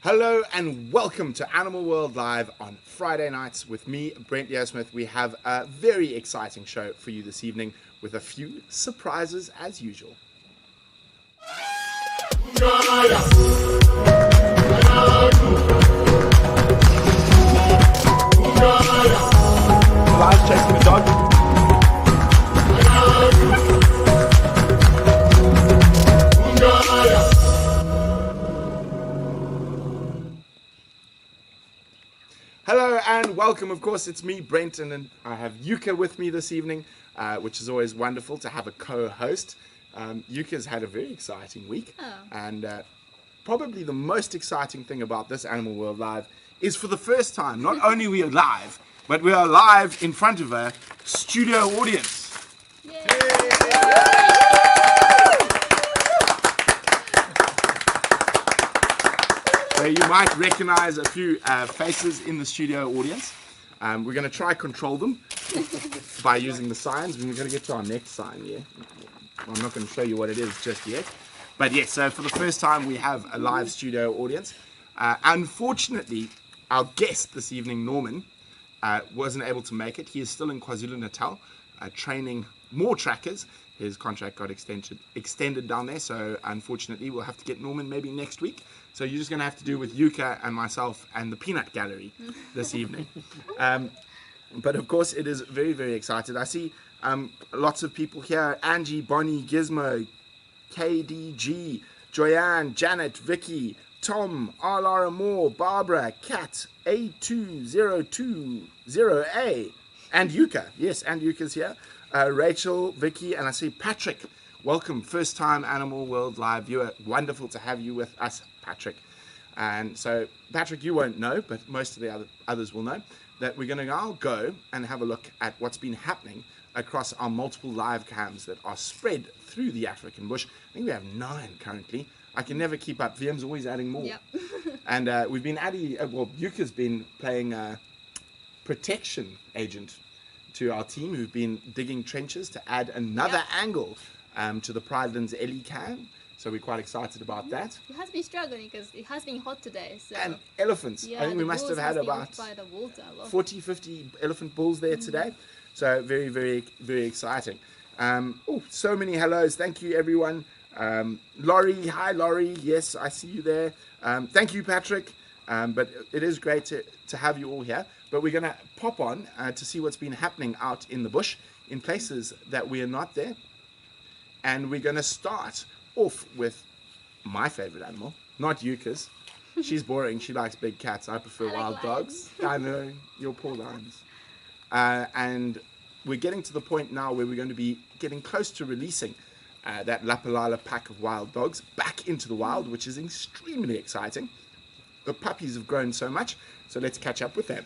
Hello and welcome to Animal World Live on Friday nights with me, Brent Smith. We have a very exciting show for you this evening with a few surprises as usual. Live chasing a dog. Hello and welcome. Of course, it's me, Brent, and I have Yuka with me this evening, which is always wonderful to have a co-host. Yuka's had a very exciting week, and probably the most exciting thing about this Animal World Live is for the first time, not only we are live, but we are live in front of a studio audience. Yay. So you might recognize a few faces in the studio audience. We're going to try control them by using the signs. We're going to get to our next sign here. I'm not going to show you what it is just yet. But yes, so for the first time we have a live studio audience. Unfortunately, our guest this evening, Norman, wasn't able to make it. He is still in KwaZulu-Natal training more trackers. His contract got extended down there, so unfortunately we'll have to get Norman maybe next week. So you're just going to have to do with Yuka and myself and the Peanut Gallery this evening. But of course it is very, very excited. I see lots of people here. Angie, Bonnie, Gizmo, KDG, Joyanne, Janet, Vicky, Tom, R. Moore, Barbara, Kat, A2020A, and Yuka. Yes, and Yuka's here. Rachel, Vicky, and I see Patrick. Welcome, first time Animal World Live viewer. Wonderful to have you with us, Patrick. And so, Patrick, you won't know, but most of the others will know, that we're going to now go and have a look at what's been happening across our multiple live cams that are spread through the African bush. I think we have 9 currently. I can never keep up. VM's always adding more. Yep. And we've been adding, Yuka's been playing protection agent to our team, who've been digging trenches to add another angle to the Pridelands Ellie cam. So we're quite excited about that. It has been struggling because it has been hot today. So. And elephants. I think we must have had about 40, 50 elephant bulls there today. So very, very, very exciting. So many hellos. Thank you, everyone. Laurie, hi, Laurie. Yes, I see you there. Thank you, Patrick. But it is great to have you all here. But we're going to pop on to see what's been happening out in the bush in places that we are not there. And we're going to start off with my favorite animal, not Yuka's. She's boring. She likes big cats. I prefer wild dogs. I know, your poor lions. And we're getting to the point now where we're going to be getting close to releasing that Lapalala pack of wild dogs back into the wild, which is extremely exciting. The puppies have grown so much, so let's catch up with them.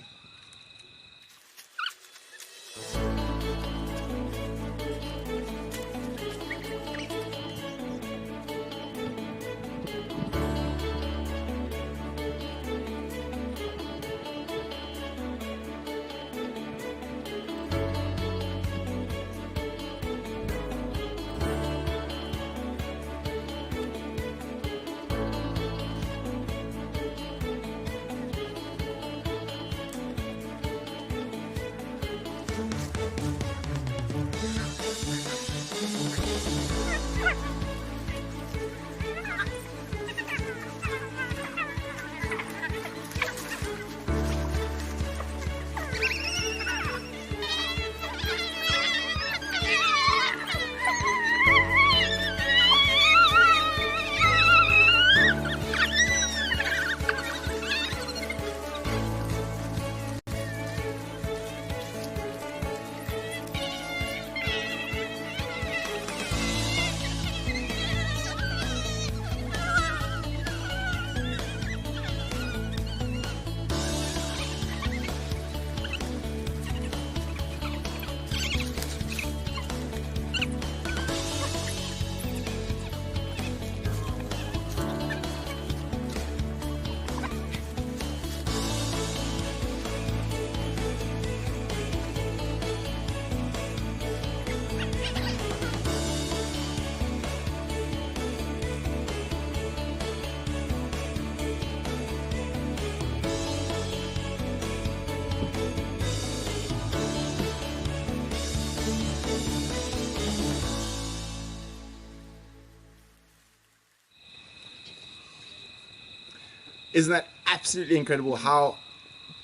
Isn't that absolutely incredible how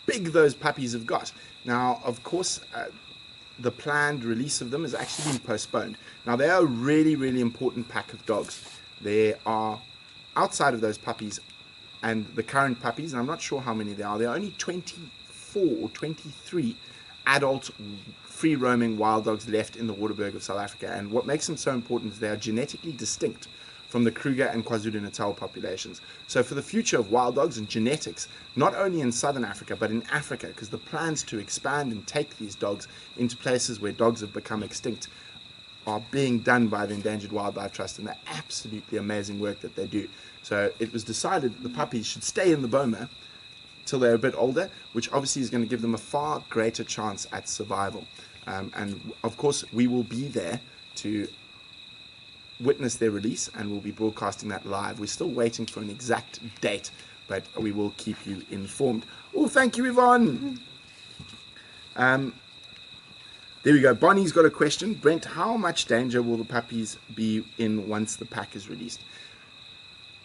big those puppies have got? Now, of course, the planned release of them has actually been postponed. Now, they are a really, really important pack of dogs. There are, outside of those puppies and the current puppies, and I'm not sure how many there are only 24 or 23 adult free roaming wild dogs left in the Waterberg of South Africa. And what makes them so important is they are genetically distinct from the Kruger and KwaZulu-Natal populations. So for the future of wild dogs and genetics, not only in Southern Africa, but in Africa, because the plans to expand and take these dogs into places where dogs have become extinct are being done by the Endangered Wildlife Trust, and the absolutely amazing work that they do. So it was decided that the puppies should stay in the boma till they're a bit older, which obviously is going to give them a far greater chance at survival. And of course, we will be there to witness their release, and we'll be broadcasting that live. We're still waiting for an exact date, but we will keep you informed. Oh, thank you, Yvonne. There we go. Bonnie's got a question. Brent, how much danger will the puppies be in once the pack is released?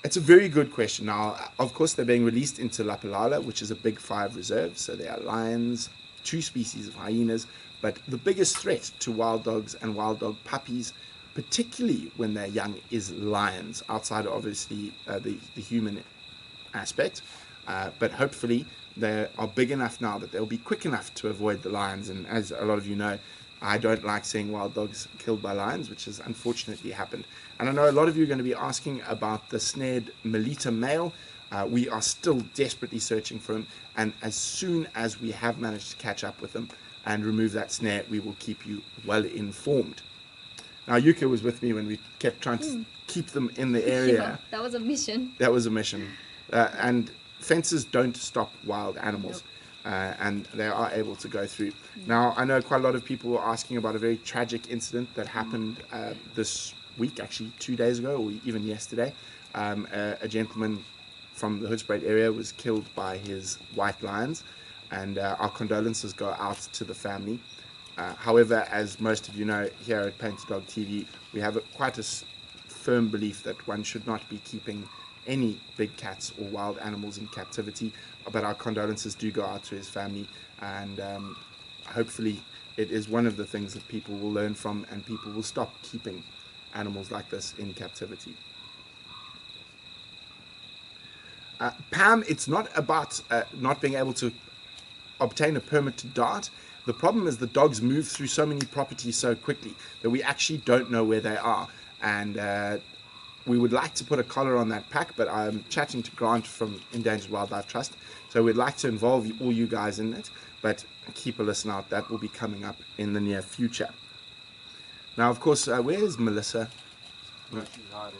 It's a very good question. Now, of course, they're being released into Lapalala, which is a big 5 reserve. So there are lions, 2 species of hyenas, but the biggest threat to wild dogs and wild dog puppies, particularly when they're young, is lions, outside of obviously the human aspect. But hopefully they are big enough now that they'll be quick enough to avoid the lions. And as a lot of you know, I don't like seeing wild dogs killed by lions, which has unfortunately happened. And I know a lot of you are going to be asking about the snared Melita male. We are still desperately searching for him, and as soon as we have managed to catch up with him and remove that snare, we will keep you well informed. Now, Yuka was with me when we kept trying to keep them in the area. Yeah, that was a mission. That was a mission. And fences don't stop wild animals. Nope. And they are able to go through. Now, I know quite a lot of people were asking about a very tragic incident that happened this week, actually 2 days ago, or even yesterday. A gentleman from the Hoedspruit area was killed by his white lions, and our condolences go out to the family. However, as most of you know, here at Painted Dog TV, we have quite a firm belief that one should not be keeping any big cats or wild animals in captivity, but our condolences do go out to his family, and hopefully it is one of the things that people will learn from, and people will stop keeping animals like this in captivity. Pam, it's not about not being able to obtain a permit to dart. The problem is the dogs move through so many properties so quickly that we actually don't know where they are, and we would like to put a collar on that pack, but I'm chatting to Grant from Endangered Wildlife Trust, so we'd like to involve all you guys in it, but keep a listen out. That will be coming up in the near future. Now, of course, where is Melissa?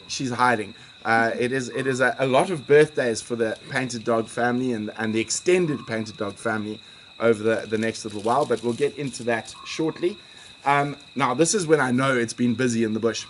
She's hiding. It is a lot of birthdays for the Painted Dog family and the extended Painted Dog family over the next little while, but we'll get into that shortly. Now, this is when I know it's been busy in the bush.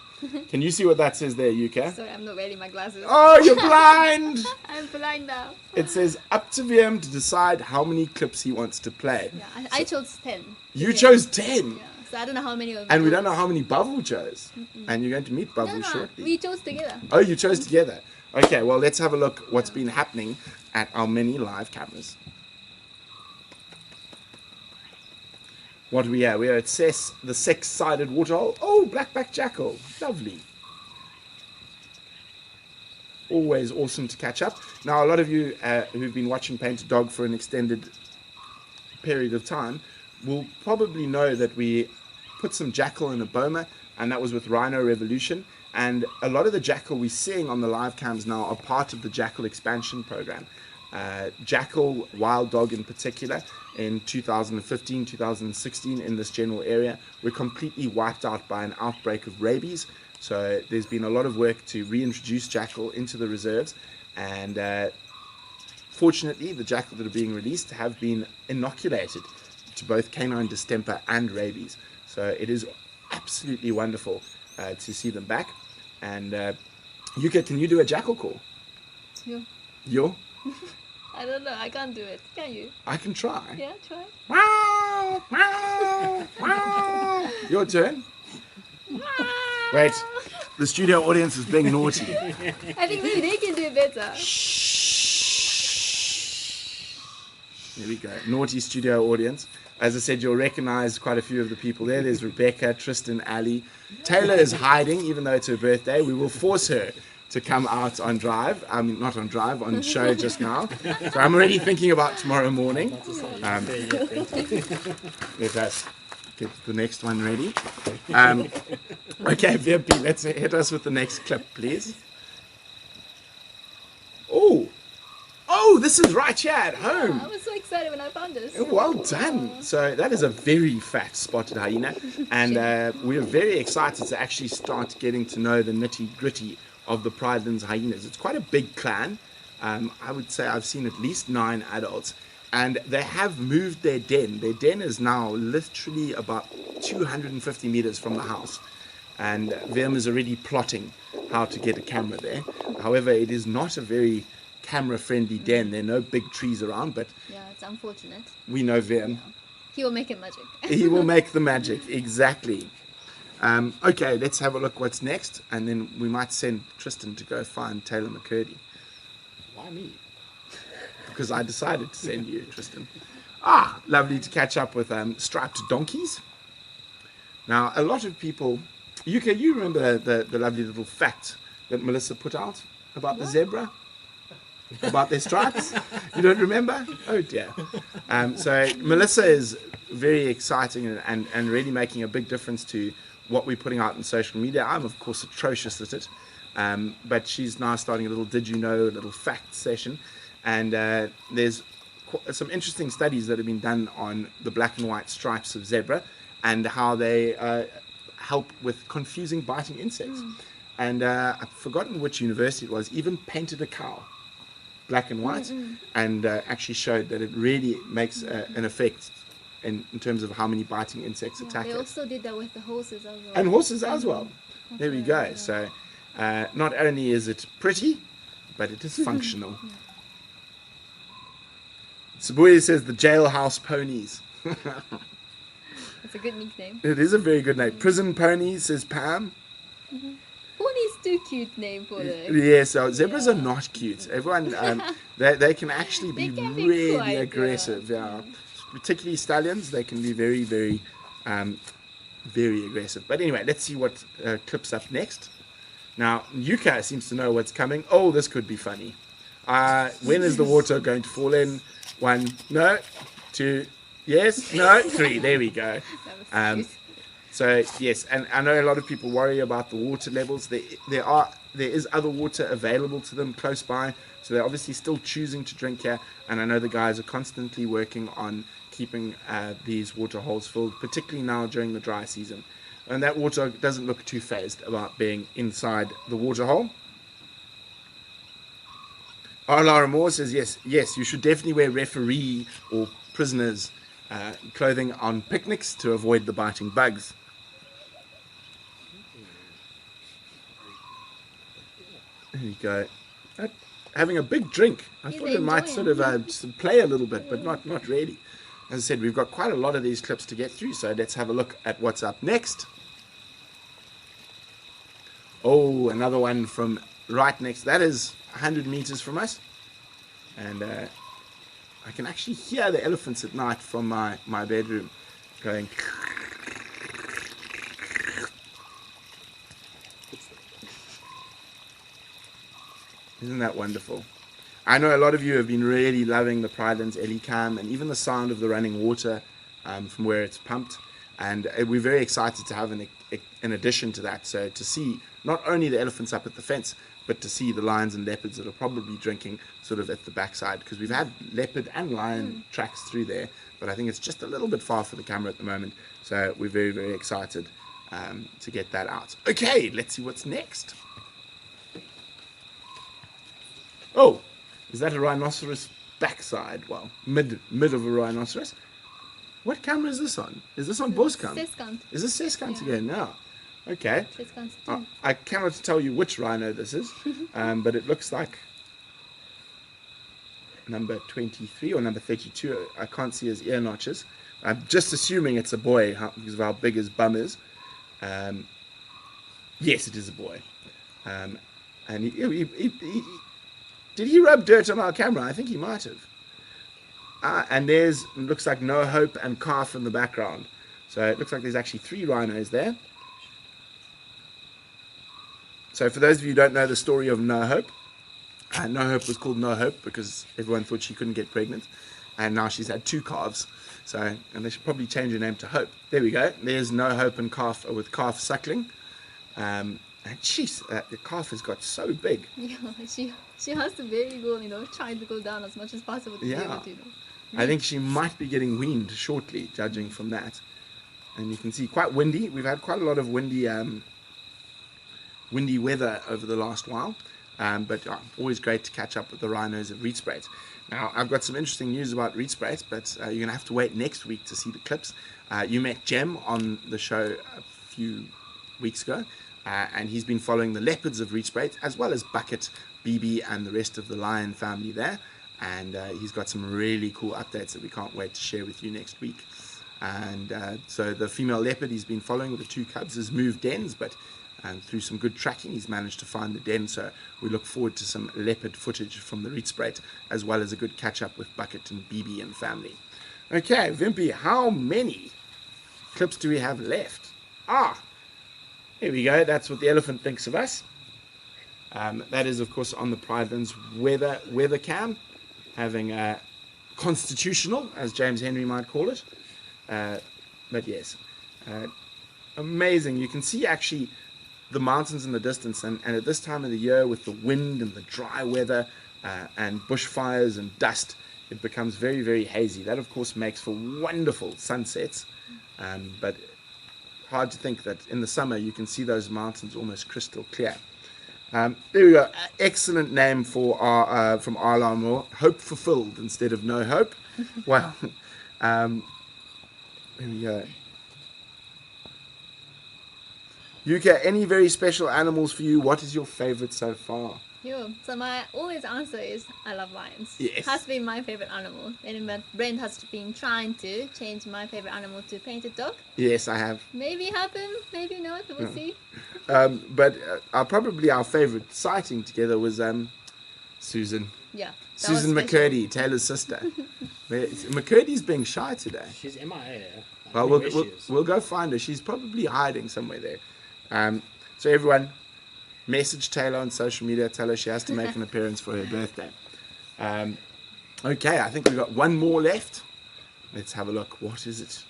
Can you see what that says there, Yuka? Sorry, I'm not wearing my glasses. Oh, you're blind! I'm blind now. It says up to VM to decide how many clips he wants to play. Yeah, I chose 10. You chose 10? Yeah, so I don't know how many of And we don't know how many Bavu chose. And you're going to meet Bavu shortly. We chose together. Oh, you chose together. Okay, well, let's have a look what's been happening at our many live cameras. What are we at? We're at CEST, the six-sided waterhole. Oh, black-backed jackal. Lovely. Always awesome to catch up. Now, a lot of you who've been watching Painted Dog for an extended period of time will probably know that we put some jackal in a boma, and that was with Rhino Revolution. And a lot of the jackal we're seeing on the live cams now are part of the jackal expansion program. Jackal, wild dog in particular, in 2015, 2016 in this general area, were completely wiped out by an outbreak of rabies. So there's been a lot of work to reintroduce jackal into the reserves, and fortunately the jackal that are being released have been inoculated to both canine distemper and rabies. So it is absolutely wonderful to see them back. And Yuka, can you do a jackal call? Yeah. Yo? I don't know, I can't do it. Can you? I can try. Yeah, try. Wow, wow, wow. Your turn. Wait, the studio audience is being naughty. I think maybe they can do it better. Shh. There we go. Naughty studio audience. As I said, you'll recognize quite a few of the people there. There's Rebecca, Tristan, Ali. Taylor is hiding, even though it's her birthday. We will force her to come out on drive. I mean, not on drive, on show just now. So I'm already thinking about tomorrow morning. Let us get the next one ready. Okay, VP, let's hit us with the next clip, please. Oh, this is right here at home. I was so excited when I found this. Well done. So that is a very fat spotted hyena, and we're very excited to actually start getting to know the nitty-gritty of the Pridelands hyenas. It's quite a big clan. I would say I've seen at least 9 adults, and they have moved their den. Their den is now literally about 250 meters from the house, and VM is already plotting how to get a camera there. However, it is not a very camera-friendly den. There are no big trees around, but Yeah, it's unfortunate. we know VM. He will make it magic. He will make the magic, exactly. Okay, let's have a look what's next, and then we might send Tristan to go find Taylor McCurdy. Why me? Because I decided to send you, Tristan. Lovely to catch up with striped donkeys. Now, a lot of people... UK, you remember the lovely little fact that Melissa put out about the zebra? About their stripes? You don't remember? Oh dear. So Melissa is very exciting and really making a big difference to what we're putting out in social media. I'm of course atrocious at it, but she's now starting a little did you know, a little fact session, and there's some interesting studies that have been done on the black and white stripes of zebra and how they help with confusing biting insects. And I've forgotten which university it was, even painted a cow black and white, and actually showed that it really makes an effect in terms of how many biting insects attack They it. also did that with the horses as well. And horses as well. There we go. So not only is it pretty, but it is functional. Sabuya says the jailhouse ponies. It's a good nickname. It is a very good name. Prison ponies, says Pam. Pony's too cute name for the... Yeah, so zebras are not cute. Everyone, they can actually be, They can be really quite, aggressive. Yeah. Particularly stallions, they can be very, very, very aggressive. But anyway, let's see what clips up next. Now, Yuka seems to know what's coming. Oh, this could be funny. When is the water going to fall in? 1, no, 2, yes, no, 3. There we go. That was cute. So yes, and I know a lot of people worry about the water levels. There is other water available to them close by, so they're obviously still choosing to drink here. And I know the guys are constantly working on keeping these water holes filled, particularly now during the dry season. And that water doesn't look too phased about being inside the water hole. Lara Moore says yes, you should definitely wear referee or prisoners clothing on picnics to avoid the biting bugs. There you go. Having a big drink. I He's thought it might sort of play a little bit, but not really. As I said, we've got quite a lot of these clips to get through, so let's have a look at what's up next. Oh, another one from right next. That is 100 meters from us. And I can actually hear the elephants at night from my bedroom going... Isn't that wonderful? I know a lot of you have been really loving the Pridelands Elicam and even the sound of the running water from where it's pumped. And we're very excited to have an addition to that. So to see not only the elephants up at the fence, but to see the lions and leopards that are probably drinking sort of at the backside. Because we've had leopard and lion tracks through there, but I think it's just a little bit far for the camera at the moment. So we're very, very excited to get that out. Okay, let's see what's next. Oh, is that a rhinoceros backside? Well, mid of a rhinoceros. What camera is this on? Is this on Boskamp? Seskant. Is this Seskant again? No. Okay. Seskant. I cannot tell you which rhino this is, but it looks like number 23 or number 32. I can't see his ear notches. I'm just assuming it's a boy because of how big his bum is. Yes, it is a boy. And did he rub dirt on our camera? I think he might have. And there's, looks like No Hope and Calf in the background. So it looks like there's actually 3 rhinos there. So for those of you who don't know the story of No Hope, No Hope was called No Hope because everyone thought she couldn't get pregnant. And now she's had 2 calves. So, and they should probably change her name to Hope. There we go. There's No Hope and Calf with Calf suckling. And jeez, the calf has got so big. Yeah, she has to very well, trying to go down as much as possible to be able to, I think she might be getting weaned shortly, judging from that. And you can see quite windy. We've had quite a lot of windy weather over the last while. But always great to catch up with the rhinos at Rietspruit. Now, I've got some interesting news about Rietspruit, but you're going to have to wait next week to see the clips. You met Jem on the show a few weeks ago, and he's been following the leopards of Rietspruit, as well as Bucket, BB, and the rest of the lion family there. And he's got some really cool updates that we can't wait to share with you next week. And so the female leopard he's been following with the 2 cubs has moved dens, but through some good tracking he's managed to find the den. So we look forward to some leopard footage from the Rietspruit, as well as a good catch up with Bucket and BB and family. Okay, Wimpy, how many clips do we have left? Here we go. That's what the elephant thinks of us. That is, of course, on the Pridelands weather cam, having a constitutional, as James Henry might call it. But yes, amazing. You can see actually the mountains in the distance, and at this time of the year with the wind and the dry weather and bushfires and dust, it becomes very, very hazy. That, of course, makes for wonderful sunsets, but hard to think that in the summer you can see those mountains almost crystal clear. There we go. Excellent name for our from Arlamore. Hope fulfilled instead of No Hope. Wow. There we go. Yuka, any very special animals for you? What is your favorite so far? So my always answer is I love lions. Yes. Has been my favorite animal. And Brent has been trying to change my favorite animal to painted dog. Yes, I have. Maybe happen, maybe not. We'll see. But our favorite sighting together was Susan. Yeah. Susan McCurdy, Taylor's sister. McCurdy's being shy today. She's MIA. Well, we'll go find her. She's probably hiding somewhere there. So everyone, message Taylor on social media. Tell her she has to make an appearance for her birthday. Okay, I think we've got one more left. Let's have a look. What is it?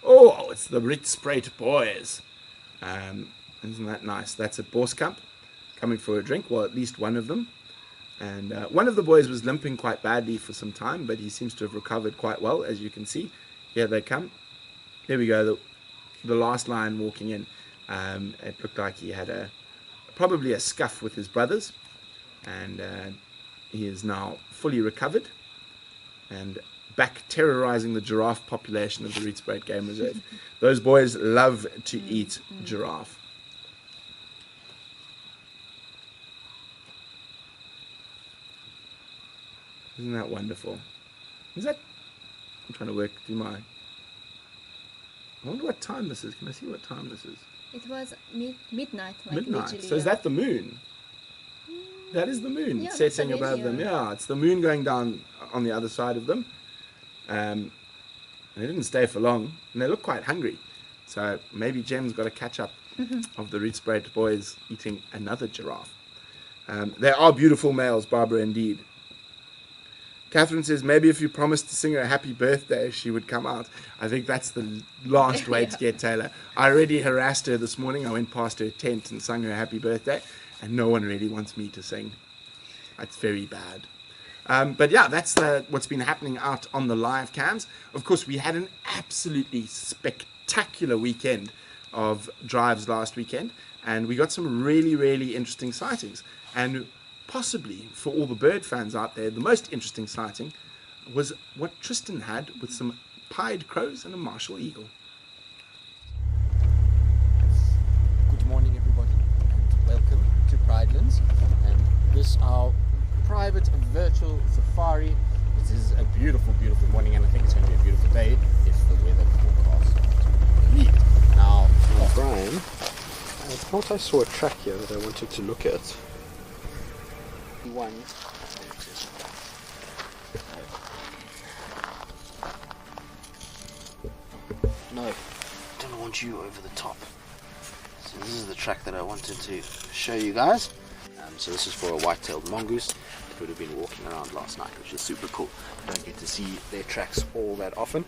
Oh, it's the Rietspruit boys. Isn't that nice? That's a Boskamp coming for a drink. Well, at least one of them. And one of the boys was limping quite badly for some time, but he seems to have recovered quite well, as you can see. Here they come. There we go. The last lion walking in. It looked like he had probably a scuff with his brothers, and he is now fully recovered and back terrorizing the giraffe population of the Rietspruit Game Reserve. Those boys love to eat giraffe. Isn't that wonderful? I'm trying to do my... I wonder what time this is. Can I see what time this is? It was midnight. Like midnight. Literally, so is that the moon? That is the moon setting above them. Yeah, it's the moon going down on the other side of them. They didn't stay for long, and they look quite hungry. So maybe Jem's got to catch up of the Rietspruit boys eating another giraffe. They are beautiful males, Barbara, indeed. Catherine says, maybe if you promised to sing her a happy birthday, she would come out. I think that's the last way to get Taylor. I already harassed her this morning. I went past her tent and sung her a happy birthday, and no one really wants me to sing. That's very bad. But yeah, that's what's been happening out on the live cams. Of course, we had an absolutely spectacular weekend of drives last weekend, and we got some really, really interesting sightings. And possibly, for all the bird fans out there, the most interesting sighting was what Tristan had with some pied crows and a martial eagle. Good morning, everybody, and welcome to Pridelands. And this our private virtual safari. This is a beautiful, beautiful morning, and I think it's going to be a beautiful day if the weather forecast indeed. Now, Brian, I thought I saw a track here that I wanted to look at. launch you over the top. So this is the track that I wanted to show you guys. So this is for a white-tailed mongoose that would have been walking around last night, which is super cool. I don't get to see their tracks all that often.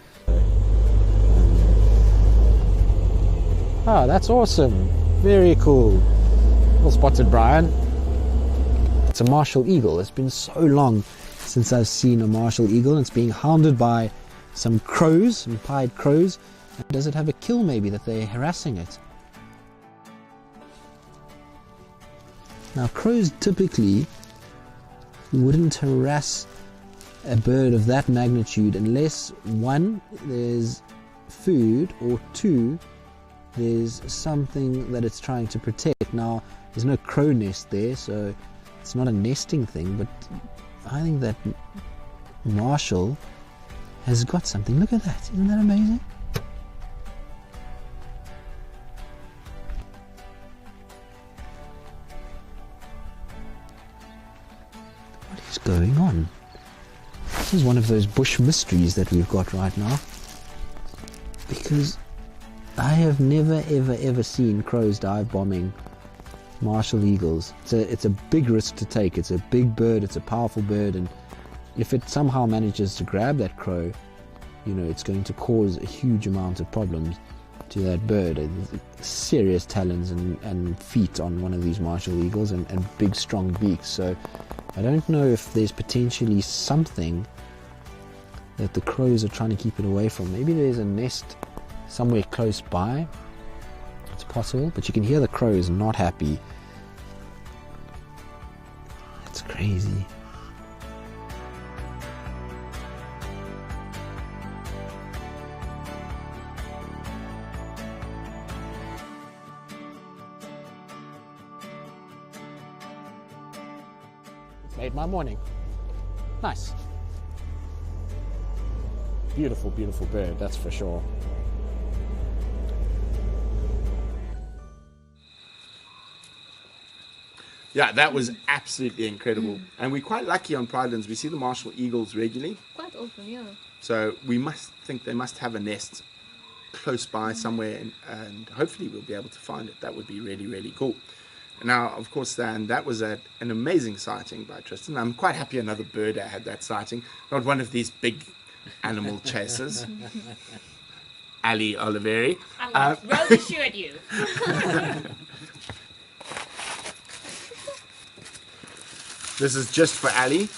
Ah, that's awesome. Very cool. Well spotted, Brian. It's a martial eagle. It's been so long since I've seen a martial eagle. It's being hounded by some crows, some pied crows. Does it have a kill maybe that they're harassing it? Now crows typically wouldn't harass a bird of that magnitude unless one, there's food, or two, there's something that it's trying to protect. Now there's no crow nest there, so it's not a nesting thing, but I think that Marshall has got something. Look at that, isn't that amazing? What is going on? This is one of those bush mysteries that we've got right now, because I have never ever seen crows dive bombing martial eagles. It's a big risk to take. It's a big bird, it's a powerful bird, and if it somehow manages to grab that crow, you know, it's going to cause a huge amount of problems to that bird. Serious talons and feet on one of these martial eagles, and big strong beaks. So I don't know if there's potentially something that the crows are trying to keep it away from. Maybe there's a nest somewhere close by. It's possible, but you can hear the crows not happy. It's crazy. It's made my morning. Nice. Beautiful, beautiful bird, that's for sure. Yeah, that was absolutely incredible. And we're quite lucky on Pridelands. We see the martial eagles regularly. Quite often, yeah. So we must think they must have a nest close by somewhere, and hopefully we'll be able to find it. That would be really, really cool. Now, of course, then that was an amazing sighting by Tristan. I'm quite happy another bird had that sighting, not one of these big animal chasers. Ali Oliveri. I will throw the shoe at you. This is just for Ali.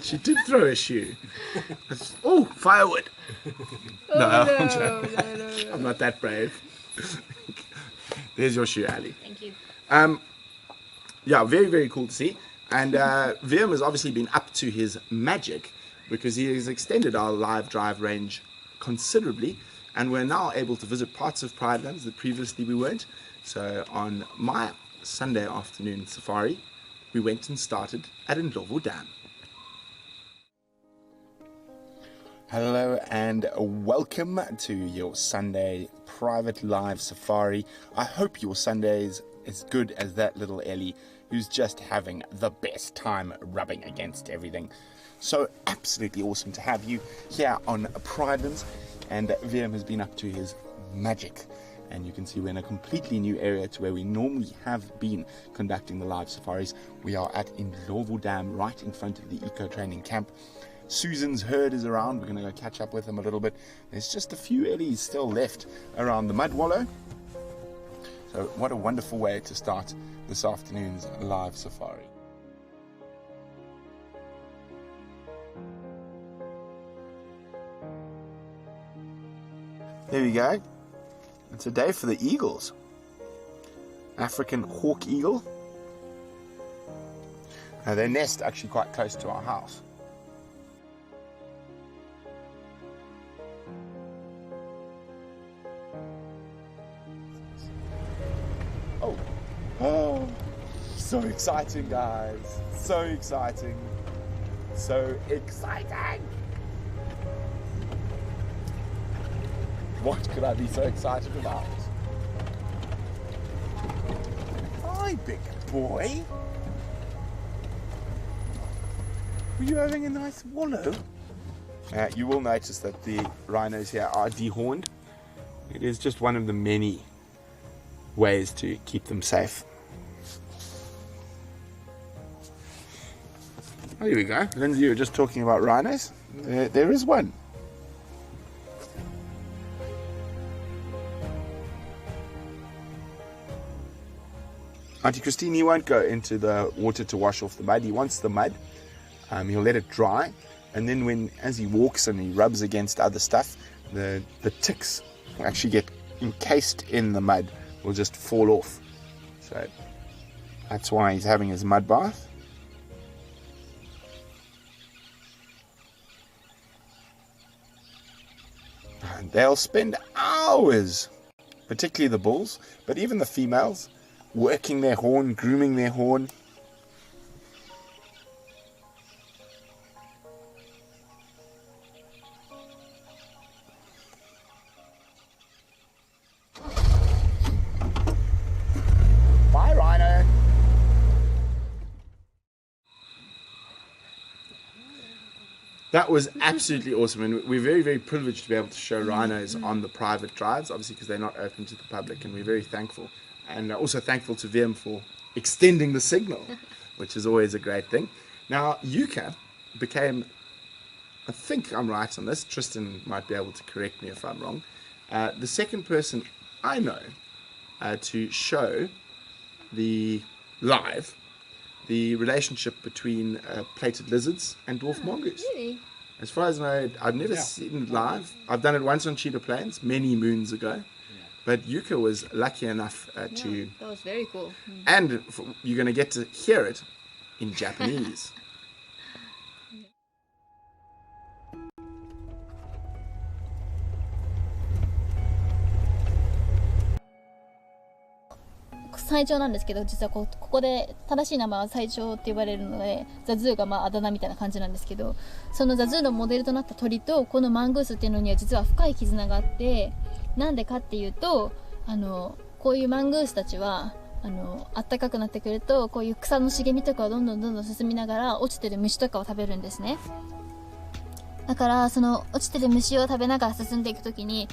She did throw a shoe. Oh, firewood. No, I'm not that brave. There's your shoe, Ali. Thank you. Yeah, very, very cool to see. And Willem has obviously been up to his magic, because he has extended our live drive range considerably, and we're now able to visit parts of Pridelands that previously we weren't. So on my Sunday afternoon safari, we went and started at Ndlovu Dam. Hello and welcome to your Sunday private live safari. I hope your Sunday is as good as that little Ellie, who's just having the best time rubbing against everything. So absolutely awesome to have you here on Pridelands, and Willem has been up to his magic, and you can see we're in a completely new area to where we normally have been conducting the live safaris. We are at Ndlovu Dam, right in front of the EcoTraining camp. Susan's herd is around. We're going to go catch up with them a little bit. There's just a few Ellies still left around the mud wallow. So what a wonderful way to start this afternoon's live safari. There we go. It's a day for the eagles. African hawk eagle. They nest actually quite close to our house. Oh, so exciting, guys. So exciting. So exciting. What could I be so excited about? Hi, big boy. Were you having a nice wallow? You will notice that the rhinos here are dehorned. It is just one of the many ways to keep them safe. Oh, here we go. Lindsay, you were just talking about rhinos. There is one. Auntie Christine, he won't go into the water to wash off the mud. He wants the mud. He'll let it dry, and then as he walks and he rubs against other stuff, the ticks will actually get encased in the mud, will just fall off. So that's why he's having his mud bath. And they'll spend hours, particularly the bulls, but even the females, working their horn, grooming their horn. Bye, Rhino. That was absolutely awesome, and we're very, very privileged to be able to show rhinos on the private drives, obviously because they're not open to the public, and we're very thankful. And also thankful to VM for extending the signal, which is always a great thing. Now, Yuka became, I think I'm right on this, Tristan might be able to correct me if I'm wrong, the second person I know to show the relationship between plated lizards and dwarf mongoose. Really? As far as I know, I've never seen it live. I've done it once on cheetah plains many moons ago. But Yuka was lucky enough to... That was very cool. And you're going to get to hear it in Japanese.最長なんですけど、実はここで正しい名前は最長って言われるので、ザズーがあだ名みたいな感じなんですけど、そのザズーのモデルとなった鳥とこのマングースっていうのには実は深い絆があって、なんでかっていうと、こういうマングースたちは暖かくなってくると、こういう草の茂みとかをどんどん進みながら落ちてる虫とかを食べるんですね。だからその落ちてる虫を食べながら進んでいくときに、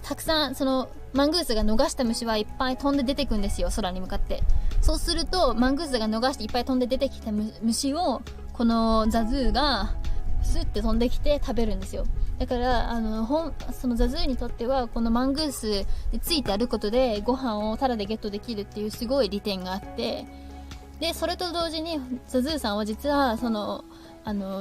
たくさんそのマングースが逃した虫はいっぱい飛んで出てくんですよ、空に向かって。そうするとマングースが逃していっぱい飛んで出てきた虫をこのザズーがスッて飛んできて食べるんですよ。だからそのザズーにとってはこのマングースについてあることでご飯をタダでゲットできるっていうすごい利点があって、でそれと同時にザズーさんは実はその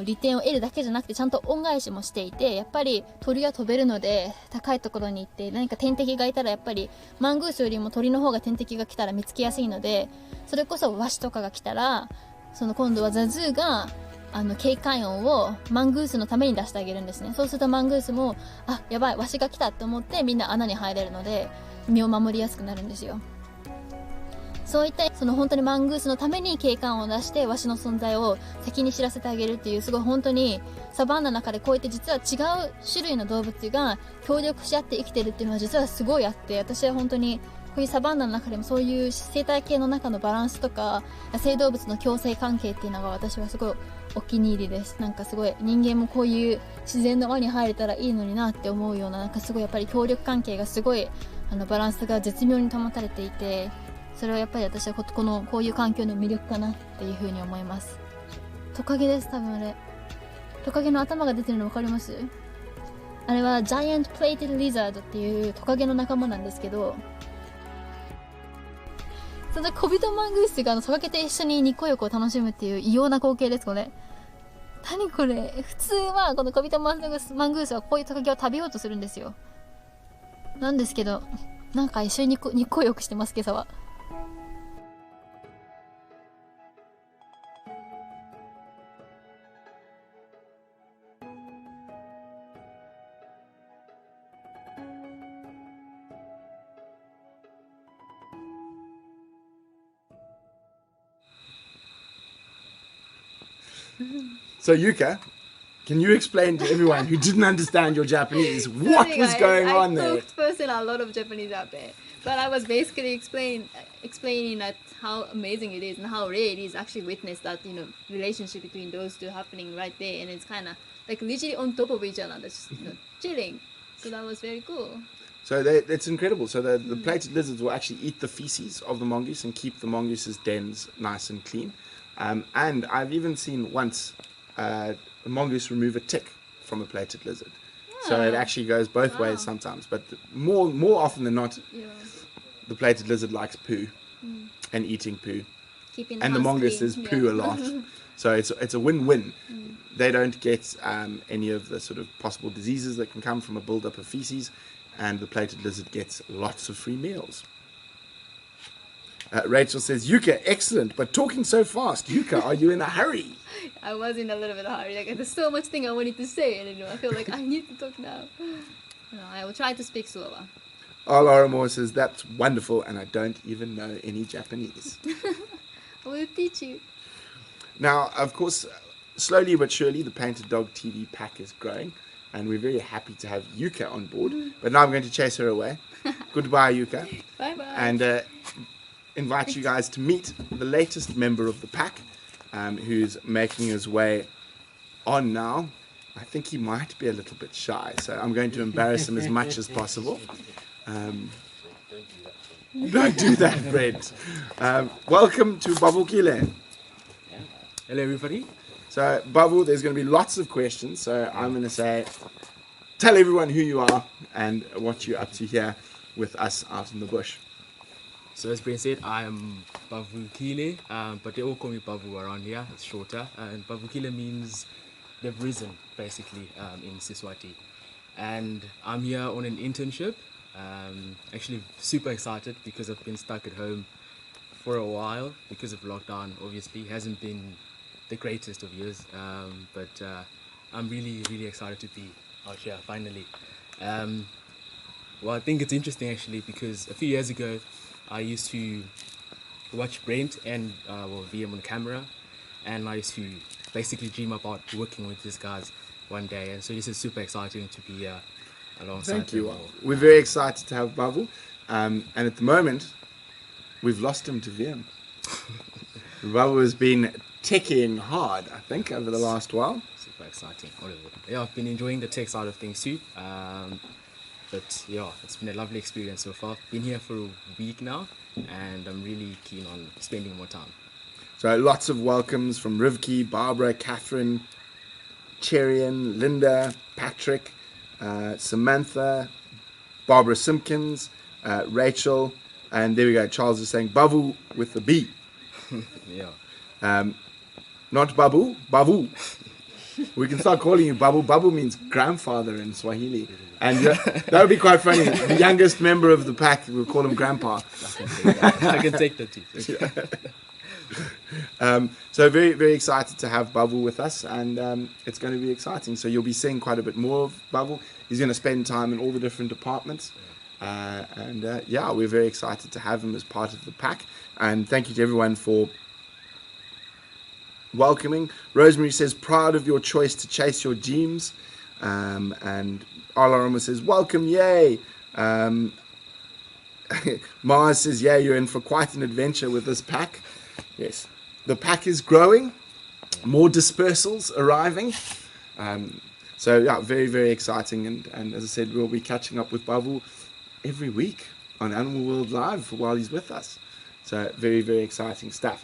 利点を得るだけじゃなくてちゃんと恩返しもしていて、やっぱり鳥は飛べるので高いところに行って何か天敵がいたらやっぱりマングースよりも鳥の方が天敵が来たら見つけやすいので、それこそワシとかが来たら今度はザズーが警戒音をマングースのために出してあげるんですね。そうするとマングースもやばいワシが来たと思ってみんな穴に入れるので身を守りやすくなるんですよ。そういった本当にマングースのために警戒音を出してワシの存在を先に知らせてあげるっていう、すごい本当にサバンナの中でこうやって実は違う種類の動物が協力し合って生きてるっていうのは実はすごいあって、私は本当にこういうサバンナの中でもそういう生態系の中のバランスとか野生動物の共生関係っていうのが私はすごいお気に入りです。なんかすごい人間もこういう自然の輪に入れたらいいのになって思うような、なんかすごいやっぱり協力関係がすごいバランスが絶妙に保たれていて、それはやっぱり私はこういう環境の魅力かなっていうふうに思います。トカゲです、多分あれ。トカゲの頭が出てるの分かります？あれはジャイアントプレイテッドリザードっていうトカゲの仲間なんですけど、その小人マングースがトカゲと一緒に日光浴を楽しむっていう異様な光景です、これ。何これ。普通はこの小人マングースはこういうトカゲを食べようとするんですよ。なんですけど、なんか一緒に日光浴してます、今朝は。So Yuka, can you explain to everyone who didn't understand your Japanese what was going on there? I talked first in a lot of Japanese out there. But I was basically explaining that how amazing it is and how rare it is actually witness that relationship between those two happening right there, and it's kind of like literally on top of each other, just chilling. So that was very cool. So it's incredible. So the plated lizards will actually eat the feces of the mongoose and keep the mongoose's dens nice and clean. And I've even seen once a mongoose remove a tick from a plated lizard. So it actually goes both ways sometimes. But more often than not, the plated lizard likes poo and eating poo. And the mongoose is poo a lot. So it's a win-win. They don't get any of the sort of possible diseases that can come from a build-up of feces. And the plated lizard gets lots of free meals. Rachel says, Yuka, excellent, but talking so fast. Yuka, are you in a hurry? I was in a little bit of a hurry. Like, there's so much thing I wanted to say, and I feel like I need to talk now. I will try to speak slower. Alaramore says, that's wonderful, and I don't even know any Japanese. I will teach you. Now, of course, slowly but surely, the Painted Dog TV pack is growing, and we're very happy to have Yuka on board. But now I'm going to chase her away. Goodbye, Yuka. Bye-bye. And invite you guys to meet the latest member of the pack, who's making his way on now. I think he might be a little bit shy, so I'm going to embarrass him as much as possible. Don't do that, Brent. Welcome to Makuleke. Hello, everybody. So, Babu, there's going to be lots of questions, so I'm going to say, tell everyone who you are and what you're up to here with us out in the bush. So as Brent said, I am Makuleke, but they all call me Babu around here. It's shorter, and Makuleke means they've risen, basically, in Siswati. And I'm here on an internship. Actually super excited because I've been stuck at home for a while because of lockdown. Obviously, it hasn't been the greatest of years, but I'm really excited to be out here finally. Well, I think it's interesting actually because a few years ago I used to watch Brent and VM on camera, and I used to basically dream about working with these guys one day, and so this is super exciting to be alongside. Thank you. them all. We're very excited to have Babu, and at the moment we've lost him to VM. Babu has been teching hard, I think, over the last while. Super exciting. Yeah, I've been enjoying the tech side of things too. But yeah, it's been a lovely experience so far. Been here for a week now, and I'm really keen on spending more time. So lots of welcomes from Rivki, Barbara, Catherine, Cherian, Linda, Patrick, Samantha, Barbara Simpkins, Rachel, and there we go. Charles is saying Babu with the B. Yeah. Not Babu, Babu. We can start calling you Babu. Babu means grandfather in Swahili. And that would be quite funny. The youngest member of the pack, we'll call him Grandpa. I can take that too. So very excited to have Babu with us, and it's going to be exciting. So you'll be seeing quite a bit more of Babu. He's going to spend time in all the different departments. Yeah, we're very excited to have him as part of the pack. And thank you to everyone for welcoming. Rosemary says, proud of your choice to chase your dreams. And Alarama says, welcome, yay. Mars says, yeah, you're in for quite an adventure with this pack. Yes, the pack is growing, more dispersals arriving. So yeah, very exciting. And as I said, we'll be catching up with Babu every week on Animal World Live while he's with us. So very exciting stuff.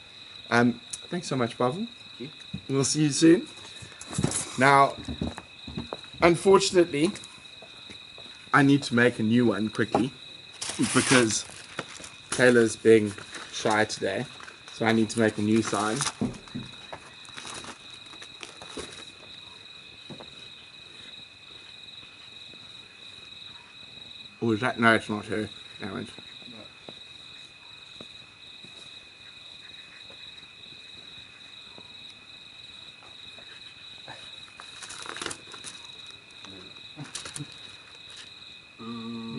Thanks so much, Babu. Thank you. We'll see you soon. Now, unfortunately, I need to make a new one quickly because Kayla's being shy today. So I need to make a new sign. Or is that? No, it's not her. Damn it.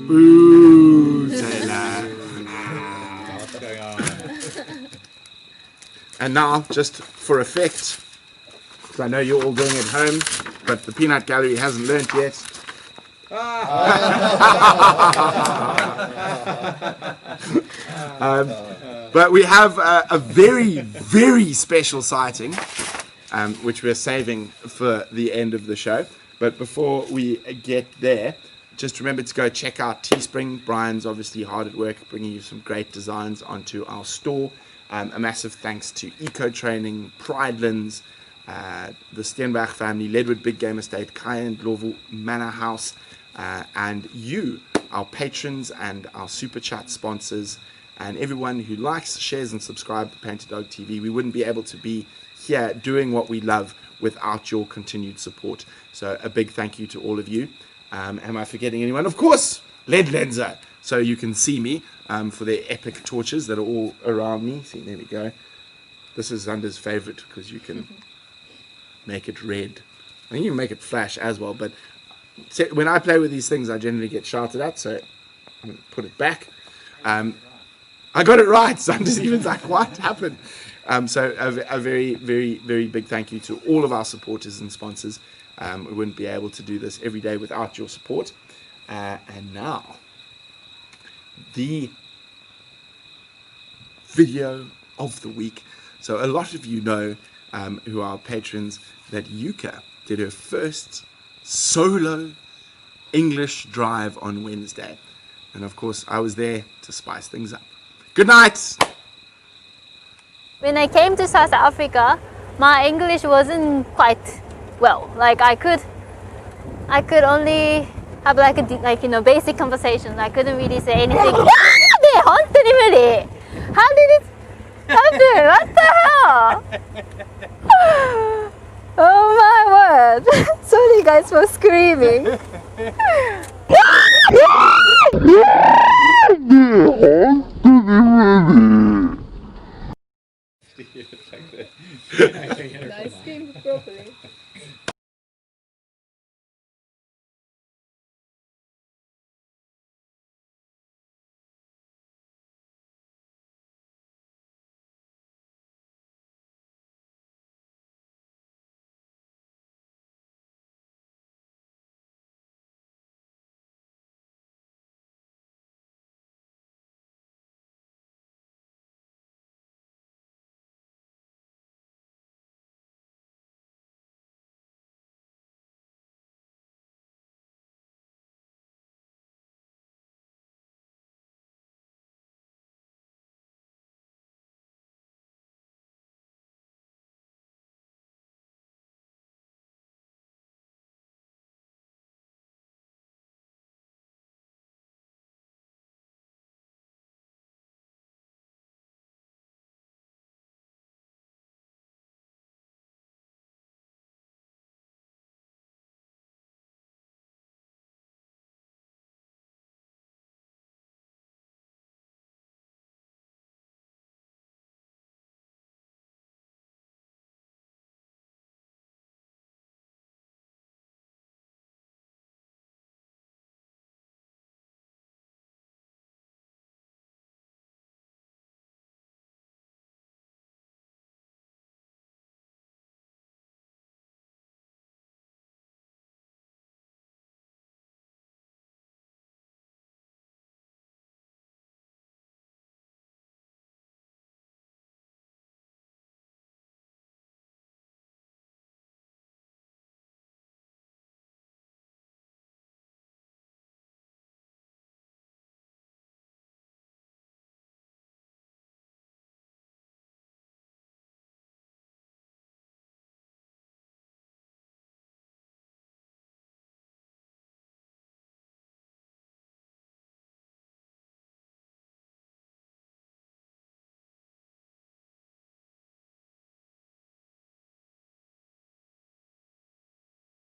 Boo, Taylor. And now, just for effect, because I know you're all doing it at home, but the peanut gallery hasn't learnt yet, But we have a very, very special sighting, which we're saving for the end of the show. But before we get there, just remember to go check out Teespring. Brian's obviously hard at work bringing you some great designs onto our store. A massive thanks to EcoTraining, Pridelands, the Steenberg family, Ledwood Big Game Estate, Kai and Glovo Manor House, and you, our patrons and our Super Chat sponsors, and everyone who likes, shares, and subscribes to Painted Dog TV. We wouldn't be able to be here doing what we love without your continued support. So a big thank you to all of you. Am I forgetting anyone? Of course, LED Lenser, so you can see me for their epic torches that are all around me. See, there we go. This is Zander's favorite because you can make it red. I think you can make it flash as well, but when I play with these things, I generally get shouted at, so I'm going to put it back. I got it right. Zander's even like, what happened? So a very, very, very big thank you to all of our supporters and sponsors. We wouldn't be able to do this every day without your support. And now, the video of the week. So a lot of you know, who are patrons, that Yuka did her first solo English drive on Wednesday. And of course, I was there to spice things up. Good night! When I came to South Africa, my English wasn't quite well. Like I could only have basic conversations. I couldn't really say anything. How did it happen? What the hell? Oh my word! Sorry guys for screaming. Nice game properly.